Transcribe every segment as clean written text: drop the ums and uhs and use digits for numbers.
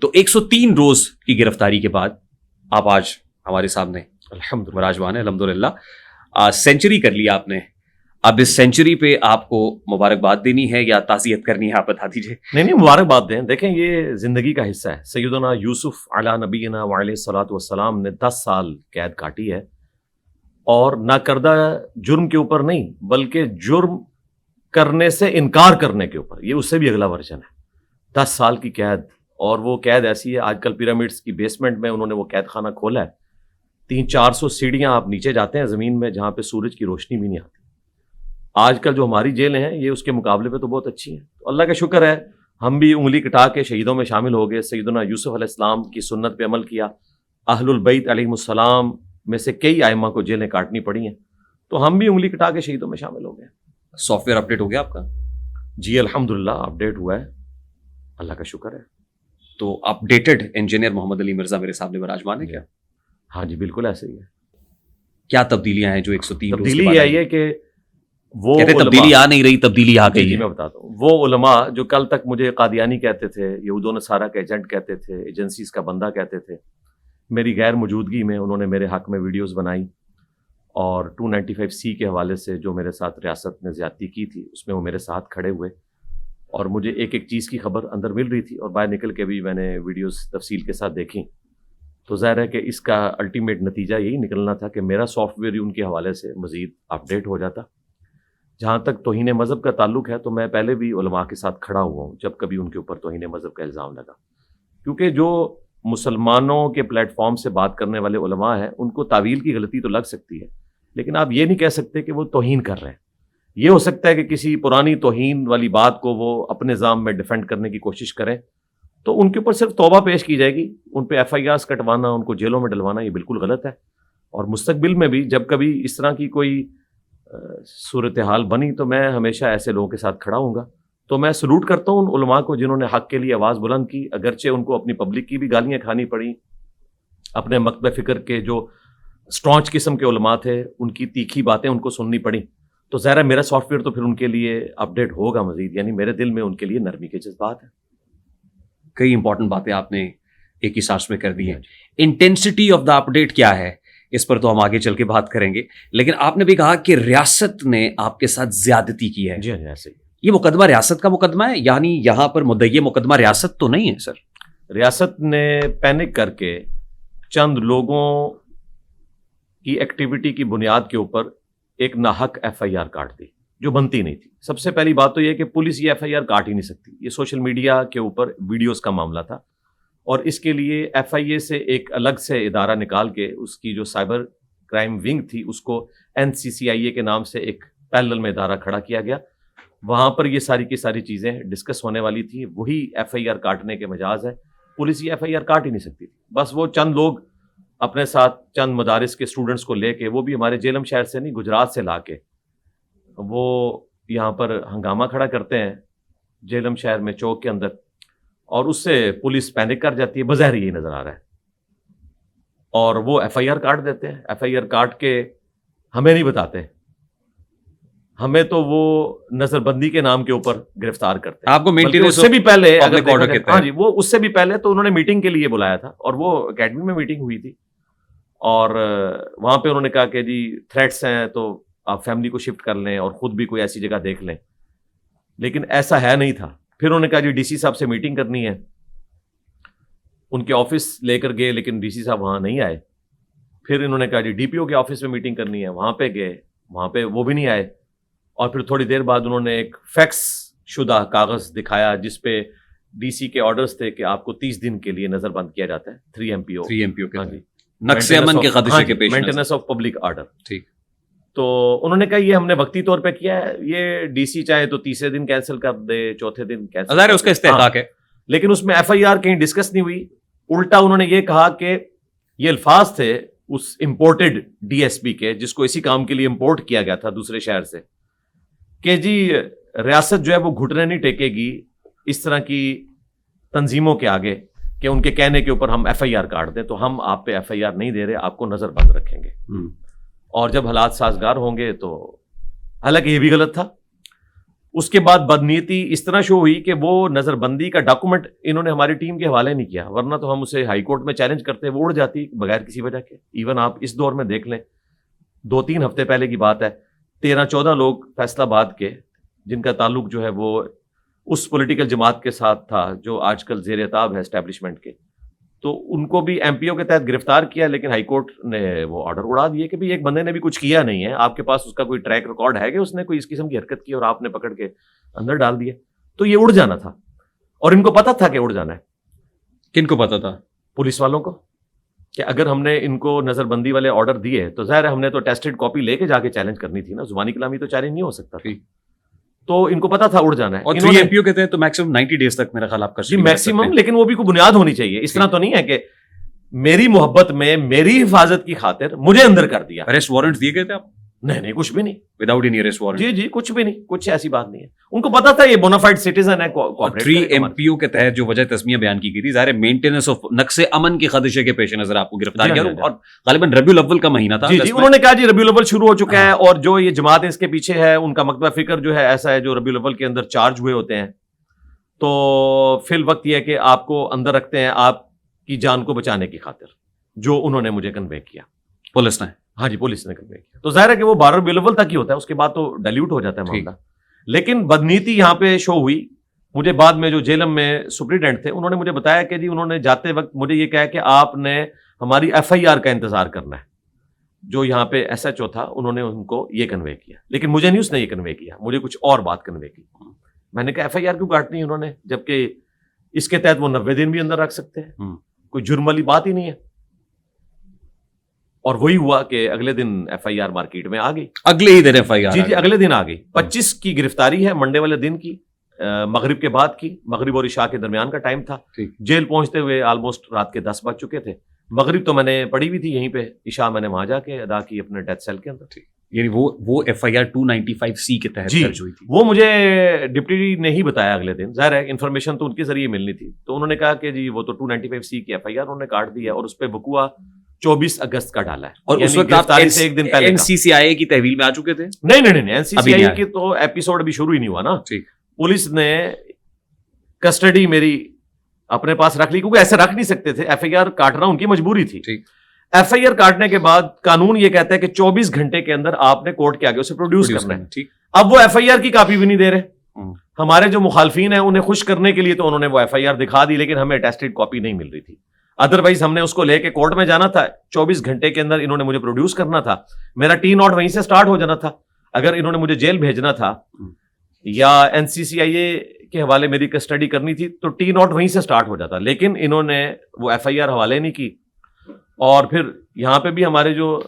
تو 103 روز کی گرفتاری کے بعد آپ آج ہمارے سامنے الحمدللہ الحمدللہ سینچری کر لیا آپ نے. اب اس سینچری پہ آپ کو مبارکباد دینی ہے یا تعزیت کرنی ہے؟ آپ بتا دیجیے. نہیں مبارکباد دیں. دیکھیں یہ زندگی کا حصہ ہے. سیدنا یوسف علی نبینا وعلیہ الصلوۃ والسلام نے 10 سال قید کاٹی ہے, اور نہ کردہ جرم کے اوپر نہیں بلکہ جرم کرنے سے انکار کرنے کے اوپر. یہ اس سے بھی اگلا ورژن ہے. 10 سال کی قید, اور وہ قید ایسی ہے, آج کل پیرامڈس کی بیسمنٹ میں انہوں نے وہ قید خانہ کھولا ہے. 300-400 سیڑھیاں آپ نیچے جاتے ہیں زمین میں, جہاں پہ سورج کی روشنی بھی نہیں آتی. آج کل جو ہماری جیلیں ہیں یہ اس کے مقابلے پہ تو بہت اچھی ہیں. تو اللہ کا شکر ہے ہم بھی انگلی کٹا کے شہیدوں میں شامل ہو گئے. سیدنا یوسف علیہ السلام کی سنت پہ عمل کیا. اہل البیت علیہم السلام میں سے کئی ائمہ کو جیلیں کاٹنی پڑی ہیں, تو ہم بھی انگلی کٹا کے شہیدوں میں شامل ہو گئے. سافٹ ویئر اپڈیٹ ہو گیا آپ کا؟ جی الحمدللہ اپڈیٹ ہوا ہے, اللہ کا شکر ہے. تو اپڈیٹڈ انجینئر محمد علی مرزا میرے سامنے براجمان ہے کیا؟ ہاں جی بالکل ایسے ہی ہے. کیا تبدیلیاں ہیں جو 103 تبدیلی یہ آئی ہے کہ وہ تبدیلی آ نہیں رہی, تبدیلی آ گئی ہے. میں بتاتا ہوں, وہ علماء جو کل تک مجھے قادیانی کہتے تھے, یہود و نصارہ کا ایجنٹ کہتے تھے, ایجنسیز کا بندہ کہتے تھے, میری غیر موجودگی میں انہوں نے میرے حق میں ویڈیوز بنائی, اور 295C کے حوالے سے جو میرے ساتھ ریاست نے زیادتی کی تھی اس میں وہ میرے ساتھ کھڑے ہوئے, اور مجھے ایک ایک چیز کی خبر اندر مل رہی تھی, اور باہر نکل کے بھی میں نے ویڈیوز تفصیل کے ساتھ دیکھی. تو ظاہر ہے کہ اس کا الٹیمیٹ نتیجہ یہی نکلنا تھا کہ میرا سافٹ ویئر ہی ان کے حوالے سے مزید اپڈیٹ ہو جاتا. جہاں تک توہین مذہب کا تعلق ہے تو میں پہلے بھی علماء کے ساتھ کھڑا ہوا ہوں جب کبھی ان کے اوپر توہین مذہب کا الزام لگا, کیونکہ جو مسلمانوں کے پلیٹ فارم سے بات کرنے والے علماء ہیں ان کو تعویل کی غلطی تو لگ سکتی ہے, لیکن آپ یہ نہیں کہہ سکتے کہ وہ توہین کر رہے ہیں. یہ ہو سکتا ہے کہ کسی پرانی توہین والی بات کو وہ اپنے نظام میں ڈیفینڈ کرنے کی کوشش کریں, تو ان کے اوپر صرف توبہ پیش کی جائے گی. ان پہ FIRs کٹوانا, ان کو جیلوں میں ڈلوانا یہ بالکل غلط ہے. اور مستقبل میں بھی جب کبھی اس طرح کی کوئی صورتحال بنی تو میں ہمیشہ ایسے لوگوں کے ساتھ کھڑا ہوں گا. تو میں سلوٹ کرتا ہوں ان علماء کو جنہوں نے حق کے لیے آواز بلند کی, اگرچہ ان کو اپنی پبلک کی بھی گالیاں کھانی پڑی. اپنے مکتب فکر کے جو اسٹرانچ قسم کے علماء تھے ان کی تیکھی باتیں ان کو سننی پڑیں. تو ظاہر ہے میرا سافٹ ویئر تو پھر ان کے لیے اپڈیٹ ہوگا مزید, یعنی میرے دل میں ان کے لیے نرمی کے جذبات ہیں. کئی امپورٹنٹ باتیں آپ نے ایک ہی سانس میں کر دی ہیں. انٹینسٹی آف دا اپڈیٹ کیا ہے اس پر تو ہم آگے چل کے بات کریں گے, لیکن آپ نے بھی کہا کہ ریاست نے آپ کے ساتھ زیادتی کی ہے. جی ایسے یہ مقدمہ ریاست کا مقدمہ ہے, یعنی یہاں پر مدعی مقدمہ ریاست تو نہیں ہے سر؟ ریاست نے پینک کر کے چند لوگوں کی ایکٹیویٹی کی بنیاد کے اوپر ایک ناحق FIR کاٹ دی جو بنتی نہیں تھی. سب سے پہلی بات تو یہ کہ پولیس یہ FIR کاٹ ہی نہیں سکتی. یہ سوشل میڈیا کے اوپر ویڈیوز کا معاملہ تھا, اور اس کے لیے FIA سے ایک الگ سے ادارہ نکال کے اس کی جو سائبر کرائم ونگ تھی اس کو NCCIA کے نام سے ایک پیرلل میں ادارہ کھڑا کیا گیا. وہاں پر یہ ساری کی ساری چیزیں ڈسکس ہونے والی تھی. وہی FIR کاٹنے کے مجاز ہے. پولیس یہ FIR کاٹ ہی نہیں سکتی تھی. بس وہ چند لوگ اپنے ساتھ چند مدارس کے اسٹوڈنٹس کو لے کے, وہ بھی ہمارے جیلم شہر سے نہیں گجرات سے لا کے, وہ یہاں پر ہنگامہ کھڑا کرتے ہیں جیلم شہر میں چوک کے اندر, اور اس سے پولیس پینک کر جاتی ہے. بظاہر یہی نظر آ رہا ہے, اور وہ FIR کاٹ دیتے ہیں. FIR کاٹ کے ہمیں نہیں بتاتے, ہمیں تو وہ نظر بندی کے نام کے اوپر گرفتار کرتے ہیں. آپ کو اس سے بھی پہلے ہاں جی وہ اس سے بھی پہلے تو انہوں نے میٹنگ کے لیے بلایا تھا, اور وہ اکیڈمی میں میٹنگ ہوئی تھی, اور وہاں پہ انہوں نے کہا کہ جی تھریٹس ہیں تو آپ فیملی کو شفٹ کر لیں اور خود بھی کوئی ایسی جگہ دیکھ لیں, لیکن ایسا ہے نہیں تھا. پھر انہوں نے کہا جی DC صاحب سے میٹنگ کرنی ہے. ان کے آفس لے کر گئے لیکن DC صاحب وہاں نہیں آئے. پھر انہوں نے کہا جی DPO کے آفس میں میٹنگ کرنی ہے, وہاں پہ گئے, وہاں پہ وہ بھی نہیں آئے. اور پھر تھوڑی دیر بعد انہوں نے ایک فیکس شدہ کاغذ دکھایا جس پہ DC کے آرڈرز تھے کہ آپ کو 30 دن کے لیے نظر بند کیا جاتا ہے. 3 MPO ہاں جی, نقص امن کے خدشے کے پیش نظر, مینٹیننس آف پبلک آرڈر. ٹھیک. تو انہوں نے کہا یہ ہم نے وقتی طور پہ کیا ہے, یہ DC چاہے تو تیسرے دن کینسل کر دے, چوتھے دن کینسل, ظاہر ہے اس کا استحقاق ہے. لیکن اس میں FIR کہیں ڈسکس نہیں ہوئی. الٹا انہوں نے یہ کہا کہ یہ الفاظ تھے اس امپورٹڈ DSP کے, جس کو اسی کام کے لیے امپورٹ کیا گیا تھا دوسرے شہر سے, کہ جی ریاست جو ہے وہ گھٹنے نہیں ٹیکے گی اس طرح کی تنظیموں کے آگے کہ ان کے کہنے کے اوپر ہم FIR کاٹ دیں, تو ہم آپ پہ FIR نہیں دے رہے, آپ کو نظر بند رکھیں گے. اور جب حالات سازگار ہوں گے تو, حالانکہ یہ بھی غلط تھا. اس کے بعد بدنیتی اس طرح شو ہوئی کہ وہ نظر بندی کا ڈاکومنٹ انہوں نے ہماری ٹیم کے حوالے نہیں کیا، ورنہ تو ہم اسے ہائی کورٹ میں چیلنج کرتے، وہ اڑ جاتی بغیر کسی وجہ کے. ایون آپ اس دور میں دیکھ لیں، 2-3 ہفتے پہلے کی بات ہے، 13-14 لوگ فیصل آباد کے جن کا تعلق جو ہے وہ اس پولیٹیکل جماعت کے ساتھ تھا جو آج کل زیر عتاب ہے اسٹیبلشمنٹ کے، تو ان کو بھی ایم پی او کے تحت گرفتار کیا، لیکن ہائی کورٹ نے وہ آرڈر اڑا دیے کہ ایک بندے نے بھی کچھ کیا نہیں ہے، آپ کے پاس اس کا کوئی ٹریک ریکارڈ ہے کہ اس نے کوئی اس قسم کی حرکت کی اور آپ نے پکڑ کے اندر ڈال دیا. تو یہ اڑ جانا تھا اور ان کو پتا تھا کہ اڑ جانا ہے. کن کو پتا تھا؟ پولیس والوں کو، کہ اگر ہم نے ان کو نظر بندی والے آرڈر دیے تو ظاہر ہے ہم نے تو ٹیسٹڈ کاپی لے کے جا کے چیلنج کرنی تھی نا، زبانی کلامی تو چیلنج نہیں ہو سکتا تھا. تو ان کو پتا تھا اڑ جانا ہے. اور 3 MPO کہتے ہیں تو میکسیمم 90 ڈیز تک میرا خیال آپ کا جی میکسیمم، لیکن وہ بھی کوئی بنیاد ہونی چاہیے. اس طرح تو نہیں ہے کہ میری محبت میں میری حفاظت کی خاطر مجھے اندر کر دیا. اریسٹ وارنٹ دیے گئے تھے آپ؟ نہیں کچھ بھی نہیں، وداؤٹ اینی اریسٹ وارنٹ. جی کچھ بھی نہیں، کچھ ایسی بات نہیں ہے. ان کو پتا تھا یہ بونافائڈ سٹیزن ہے. 3 MPO کے تحت جو وجہ تسمیہ بیان کی گئی تھی، ظاہر مینٹیننس آف نقص امن کے خدشے کے پیش نظر آپ کو گرفتار کیا، اور غالباً ربیع الاول کا مہینہ تھا. جی انہوں نے کہا جی ربیع الاول شروع ہو چکا ہے اور جو یہ جماعت اس کے پیچھے ہے ان کا مکتبہ فکر جو ہے ایسا ہے جو ربیع الاول کے اندر چارج ہوئے ہوتے ہیں، تو فی الوقت یہ ہے کہ آپ کو اندر رکھتے ہیں آپ کی جان کو بچانے کی خاطر، جو انہوں نے مجھے کنوے کیا. پولیس نے؟ ہاں جی پولیس نے کنوے کیا. تو ظاہر ہے کہ وہ 12 ربیع الاول تک ہی ہوتا ہے، اس کے بعد تو ڈائلیوٹ ہو جاتا ہے معاملہ. لیکن بدنیتی یہاں پہ شو ہوئی. مجھے بعد میں جو جیلم میں سپرنٹینڈنٹ تھے انہوں نے مجھے بتایا کہ جی انہوں نے جاتے وقت مجھے یہ کہا کہ آپ نے ہماری FIR کا انتظار کرنا ہے. جو یہاں پہ SHO تھا انہوں نے ان کو یہ کنوے کیا، لیکن مجھے نہیں اس نے یہ کنوے کیا، مجھے کچھ اور بات کنوے کی. میں نے کہا FIR کیوں کاٹنی انہوں نے، جبکہ اس کے تحت وہ 90 دن بھی اندر رکھ سکتے ہیں، کوئی جرم والی بات ہی نہیں ہے. اور وہی ہوا کہ اگلے دن FIR مارکیٹ میں آ گئی. اگلے ہی دن FIR؟ جی اگلے دن آ گئی. 25 کی گرفتاری ہے، منڈے والے دن کی، مغرب کے بعد کی. مغرب اور عشاء کے درمیان کا ٹائم تھا. جیل پہنچتے ہوئے آلموسٹ رات کے 10 بج چکے تھے. مغرب تو میں نے پڑھی ہوئی تھی یہیں پہ، عشاء میں نے وہاں جا کے ادا کی اپنے ڈیتھ سیل کے اندر. یعنی وہ FIR 295C کے تحت درج ہوئی تھی. وہ مجھے ڈپٹی نے ہی بتایا اگلے دن، ظاہر ہے انفارمیشن تو ان کے ذریعے ملنی تھی. تو انہوں نے کہا کہ جی وہ تو 295C کی FIR انہوں نے کاٹ دی ہے اور اس پہ وقوع 24 اگست کا ڈالا ہے. اور اس وقت آپ ایک دن پہلے NCCIA کی تحویل میں آ چکے تھے؟ نہیں NCCIA کی تو ایپیسوڈ ابھی شروع ہی نہیں ہوا نا. پولیس نے کسٹڈی میری اپنے پاس رکھ لی، کیونکہ ایسے رکھ نہیں سکتے تھے. FIR کاٹنا ان کی مجبوری تھی. FIR کاٹنے کے بعد قانون یہ کہتا ہے کہ 24 گھنٹے کے اندر آپ نے کورٹ کے آگے اسے پروڈیوس کرنا ہے. اب وہ FIR کی کاپی بھی نہیں دے رہے. ہمارے جو مخالفین ہیں انہیں خوش کرنے کے لیے تو انہوں نے وہ FIR دکھا دی، لیکن ہمیں ٹیسٹڈ کاپی نہیں مل رہی تھی. ادروائز ہم نے اس کو لے کے کورٹ میں جانا تھا، 24 گھنٹے کے اندر انہوں نے مجھے پروڈیوس کرنا تھا. میرا T0 وہیں سے سٹارٹ ہو جانا تھا. اگر انہوں نے مجھے جیل بھیجنا تھا یا NCCIA کے حوالے میری کسٹڈی کرنی تھی تو T0 وہیں سے سٹارٹ ہو جاتا. لیکن انہوں نے وہ FIR حوالے نہیں کی. اور پھر یہاں پہ بھی ہمارے جو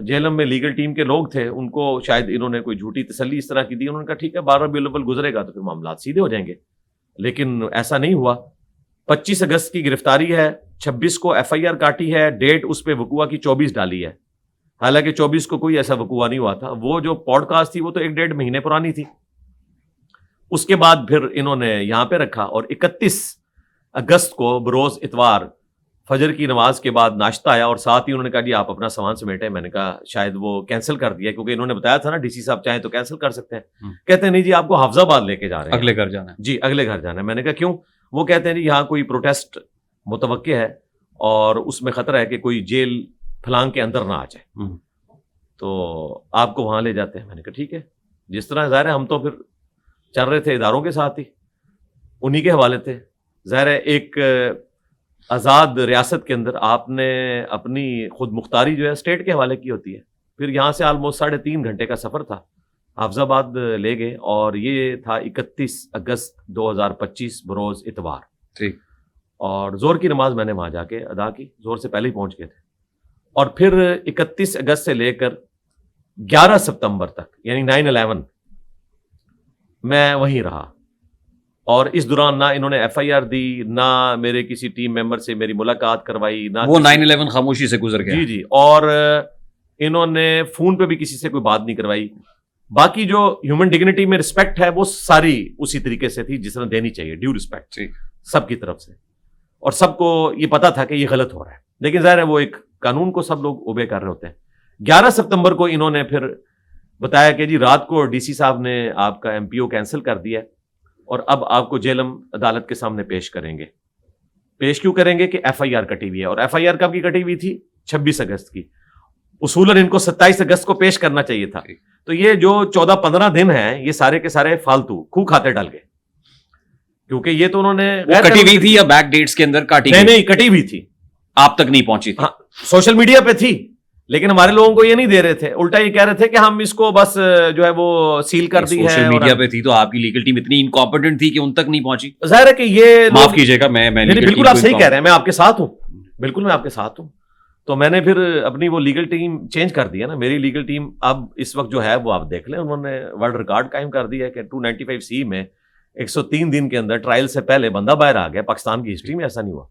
جیلم میں لیگل ٹیم کے لوگ تھے ان کو شاید انہوں نے کوئی جھوٹی تسلی اس طرح کی دی. انہوں نے کہا ٹھیک ہے 12 ربیع الاول گزرے گا تو پھر معاملات سیدھے ہو جائیں گے. لیکن ایسا نہیں ہوا. 25 اگست کی گرفتاری ہے، 26 کو FIR کاٹی ہے، ڈیٹ اس پہ وقوع کی 24 ڈالی ہے. حالانکہ 24 کو کوئی ایسا وقوع نہیں ہوا تھا. وہ جو پوڈ کاسٹ تھی وہ تو 1-1.5 مہینے پرانی تھی. اس کے بعد پھر انہوں نے یہاں پہ رکھا اور 31 اگست کو بروز اتوار فجر کی نماز کے بعد ناشتہ آیا اور ساتھ ہی انہوں نے کہا جی آپ اپنا سامان سمیٹیں. میں نے کہا شاید وہ کینسل کر دیا کیونکہ انہوں نے بتایا تھا نا DC صاحب چاہیں تو کینسل کر سکتے ہیں. کہتے ہیں نہیں جی آپ کو حافظ آباد لے کے جا رہے ہیں، اگلے گھر جانا ہے. جی اگلے گھر جانا ہے. میں نے کہا کیوں؟ وہ کہتے ہیں جی یہاں کوئی پروٹیسٹ متوقع ہے اور اس میں خطرہ ہے کہ کوئی جیل پھلانگ کے اندر نہ آ جائے، تو آپ کو وہاں لے جاتے ہیں. میں نے کہا ٹھیک ہے. جس طرح ظاہر ہے ہم تو پھر چل رہے تھے اداروں کے ساتھ ہی، انہی کے حوالے تھے. ظاہر ہے ایک آزاد ریاست کے اندر آپ نے اپنی خود مختاری جو ہے اسٹیٹ کے حوالے کی ہوتی ہے. پھر یہاں سے آلموسٹ 3.5 گھنٹے کا سفر تھا. حافظ آباد لے گئے اور یہ تھا 31 اگست 2025 بروز اتوار. ٹھیک. اور زور کی نماز میں نے وہاں جا کے ادا کی، زور سے پہلے ہی پہنچ گئے تھے. اور پھر 31 اگست سے لے کر 11 ستمبر تک یعنی 9/11 میں وہیں رہا. اور اس دوران نہ انہوں نے FIR دی، نہ میرے کسی ٹیم ممبر سے میری ملاقات کروائی، نہ وہ 9/11 خاموشی سے گزر گیا. جی اور انہوں نے فون پہ بھی کسی سے کوئی بات نہیں کروائی. باقی جو ہیومن ڈگنیٹی میں رسپیکٹ ہے وہ ساری اسی طریقے سے تھی جس طرح دینی چاہیے، ڈیو رسپیکٹ سب کی طرف سے. اور سب کو یہ پتا تھا کہ یہ غلط ہو رہا ہے، لیکن ظاہر ہے وہ ایک قانون کو سب لوگ اوبے کر رہے ہوتے ہیں. 11 ستمبر کو انہوں نے پھر بتایا کہ جی رات کو ڈی سی صاحب نے آپ کا ایم پی او کینسل کر دیا ہے اور اب آپ کو جیلم عدالت کے سامنے پیش کریں گے. پیش کیوں کریں گے کہ ایف آئی آر کٹی ہوئی ہے, اور ایف آئی آر کب کی کٹی ہوئی تھی؟ 26 اگست کی. اصولاً ان کو 27 اگست کو پیش کرنا چاہیے تھا. تو یہ جو 14-15 دن ہیں یہ سارے کے سارے فالتو خو کھاتے ڈال گئے, کیونکہ یہ تو انہوں نے کٹی ہوئی تھی یا بیک ڈیٹس کے اندر کاٹی گئی؟ نہیں, کٹی ہوئی تھی, آپ تک نہیں پہنچی تھی. ہاں سوشل میڈیا پہ تھی, لیکن ہمارے لوگوں کو یہ نہیں دے رہے تھے, الٹا یہ کہہ رہے تھے کہ ہم اس کو بس جو ہے وہ سیل کر دی ہے. سوشل میڈیا پہ تھی تو آپ کی لیگل ٹیم اتنی انکمپیٹنٹ تھی کہ ان تک نہیں پہنچی. ظاہر ہے کہ یہ معاف کیجیے گا, میں بالکل آپ صحیح کہہ رہے ہیں, میں آپ کے ساتھ ہوں, بالکل میں آپ کے ساتھ ہوں. تو میں نے پھر اپنی وہ لیگل ٹیم چینج کر دیا نا. میری لیگل ٹیم اب اس وقت جو ہے وہ آپ دیکھ لیں, انہوں نے ورلڈ ریکارڈ قائم کر دیا ہے کہ 295C میں 103 دن کے اندر ٹرائل سے پہلے بندہ باہر آ گیا. پاکستان کی ہسٹری میں ایسا نہیں ہوا.